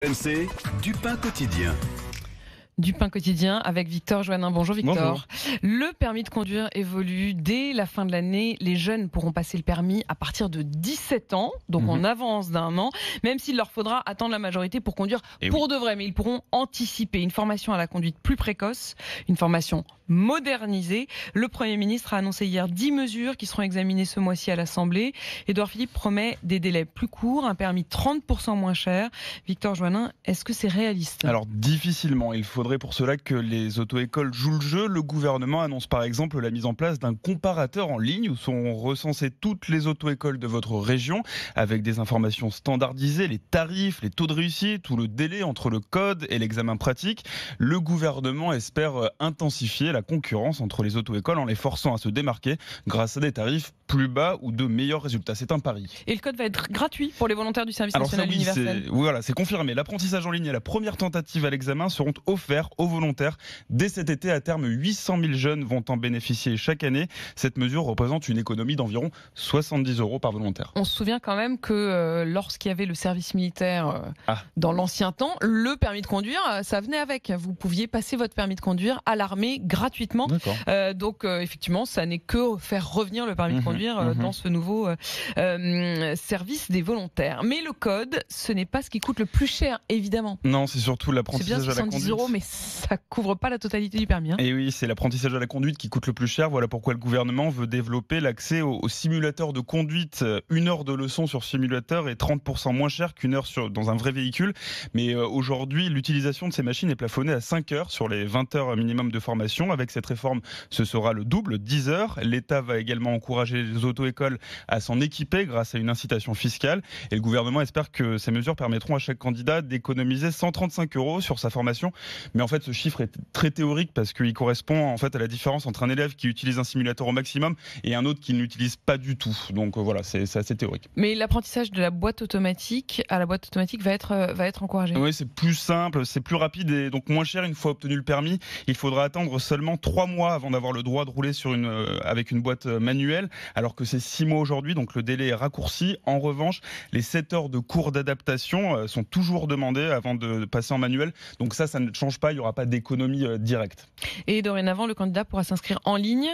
MC, du pain quotidien. Du pain quotidien avec Victor Joannin. Bonjour Victor. Bonjour. Le permis de conduire évolue. Dès la fin de l'année, les jeunes pourront passer le permis à partir de 17 ans. Donc on avance d'un an, même s'il leur faudra attendre la majorité pour conduire pour de vrai. Mais ils pourront anticiper une formation à la conduite plus précoce, une formation modernisée. Le Premier ministre a annoncé hier 10 mesures qui seront examinées ce mois-ci à l'Assemblée. Édouard Philippe promet des délais plus courts, un permis 30% moins cher. Victor Joannin, est-ce que c'est réaliste ? Alors difficilement, il faudrait pour cela que les auto-écoles jouent le jeu. Le gouvernement annonce par exemple la mise en place d'un comparateur en ligne où sont recensées toutes les auto-écoles de votre région avec des informations standardisées, les tarifs, les taux de réussite ou le délai entre le code et l'examen pratique. Le gouvernement espère intensifier la concurrence entre les auto-écoles en les forçant à se démarquer grâce à des tarifs plus bas ou de meilleurs résultats. C'est un pari. Et le code va être gratuit pour les volontaires du service national universel. Voilà, c'est confirmé. L'apprentissage en ligne et la première tentative à l'examen seront offerts aux volontaires. Dès cet été, à terme, 800 000 jeunes vont en bénéficier chaque année. Cette mesure représente une économie d'environ 70 € par volontaire. On se souvient quand même que lorsqu'il y avait le service militaire dans l'ancien temps, le permis de conduire, ça venait avec. Vous pouviez passer votre permis de conduire à l'armée gratuitement. Donc effectivement, ça n'est que faire revenir le permis de conduire dans ce nouveau service des volontaires. Mais le code, ce n'est pas ce qui coûte le plus cher, évidemment. Non, c'est surtout l'apprentissage à la conduite. C'est bien 70 €, mais ça couvre pas la totalité du permis. Et oui, c'est l'apprentissage à la conduite qui coûte le plus cher. Voilà pourquoi le gouvernement veut développer l'accès aux simulateurs de conduite. 1 heure de leçon sur simulateur est 30% moins cher qu'une heure dans un vrai véhicule. Mais aujourd'hui, l'utilisation de ces machines est plafonnée à 5 heures sur les 20 heures minimum de formation. Avec cette réforme, ce sera le double, 10 heures. L'État va également encourager les auto-écoles à s'en équiper grâce à une incitation fiscale. Et le gouvernement espère que ces mesures permettront à chaque candidat d'économiser 135 € sur sa formation. Mais en fait, ce chiffre est très théorique parce qu'il correspond en fait à la différence entre un élève qui utilise un simulateur au maximum et un autre qui ne l'utilise pas du tout. Donc voilà, c'est assez théorique. Mais l'apprentissage de la boîte automatique à la boîte automatique va être encouragé. Oui, c'est plus simple, c'est plus rapide et donc moins cher une fois obtenu le permis. Il faudra attendre seulement 3 mois avant d'avoir le droit de rouler avec une boîte manuelle, alors que c'est 6 mois aujourd'hui, donc le délai est raccourci. En revanche, les 7 heures de cours d'adaptation sont toujours demandées avant de passer en manuel. Donc ça ne change pas, il n'y aura pas d'économie directe. Et dorénavant, le candidat pourra s'inscrire en ligne.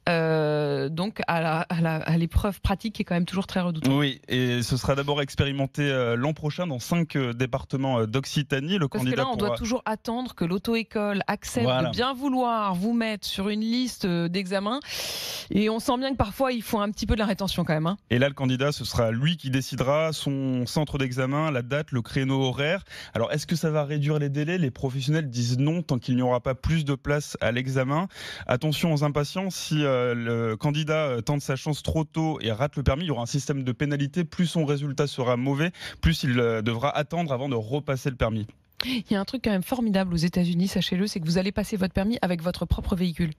Donc à l'épreuve pratique qui est quand même toujours très redoutable. Oui, et ce sera d'abord expérimenté l'an prochain dans 5 départements d'Occitanie. Parce que là, on doit toujours attendre que l'auto-école accepte de bien vouloir vous mettre sur une liste d'examens. Et on sent bien que parfois, il faut un petit peu de la rétention quand même. Et là, le candidat, ce sera lui qui décidera son centre d'examen, la date, le créneau horaire. Alors, est-ce que ça va réduire les délais ? Les professionnels disent non tant qu'il n'y aura pas plus de place à l'examen. Attention aux impatients, si le candidat tente sa chance trop tôt et rate le permis, il y aura un système de pénalité. Plus son résultat sera mauvais, plus il devra attendre avant de repasser le permis. Il y a un truc quand même formidable aux États-Unis, sachez-le, c'est que vous allez passer votre permis avec votre propre véhicule.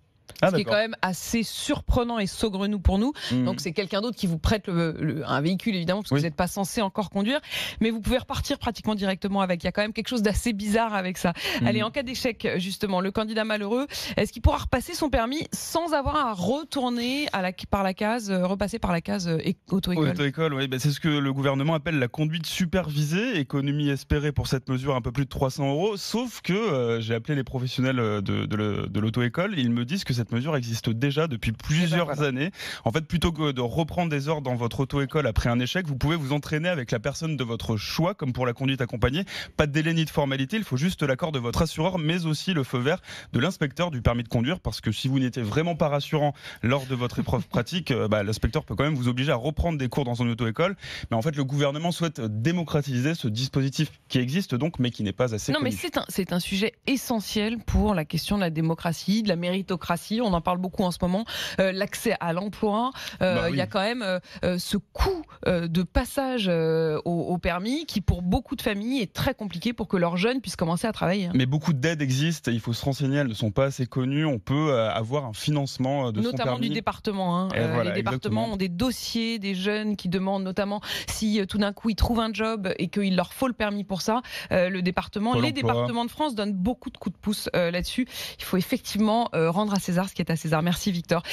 Ce qui est quand même assez surprenant et saugrenu pour nous. Donc c'est quelqu'un d'autre qui vous prête un véhicule évidemment parce que vous n'êtes pas censé encore conduire, mais vous pouvez repartir pratiquement directement avec. Il y a quand même quelque chose d'assez bizarre avec ça. Allez, en cas d'échec justement, le candidat malheureux, est-ce qu'il pourra repasser son permis sans avoir à retourner repasser par la case auto-école ? Auto-école, oui, c'est ce que le gouvernement appelle la conduite supervisée. Économie espérée pour cette mesure, un peu plus de 300 €. Sauf que j'ai appelé les professionnels de l'auto-école, ils me disent que cette mesure existe déjà depuis plusieurs années. En fait, plutôt que de reprendre des heures dans votre auto-école après un échec, vous pouvez vous entraîner avec la personne de votre choix, comme pour la conduite accompagnée. Pas de délai ni de formalité, il faut juste l'accord de votre assureur, mais aussi le feu vert de l'inspecteur du permis de conduire, parce que si vous n'étiez vraiment pas rassurant lors de votre épreuve pratique, l'inspecteur peut quand même vous obliger à reprendre des cours dans son auto-école. Mais en fait, le gouvernement souhaite démocratiser ce dispositif qui existe donc, mais qui n'est pas assez connu. Mais c'est un sujet essentiel pour la question de la démocratie, de la méritocratie. On en parle beaucoup en ce moment. L'accès à l'emploi, il y a quand même ce coût de passage au permis qui, pour beaucoup de familles, est très compliqué pour que leurs jeunes puissent commencer à travailler. Mais beaucoup d'aides existent. Il faut se renseigner. Elles ne sont pas assez connues. On peut avoir un financement de son permis. Notamment du département. Les départements ont des dossiers des jeunes qui demandent, notamment si tout d'un coup ils trouvent un job et qu'il leur faut le permis pour ça. Les départements de France donnent beaucoup de coups de pouce là-dessus. Il faut effectivement rendre à César ce qui est à César. Merci Victor.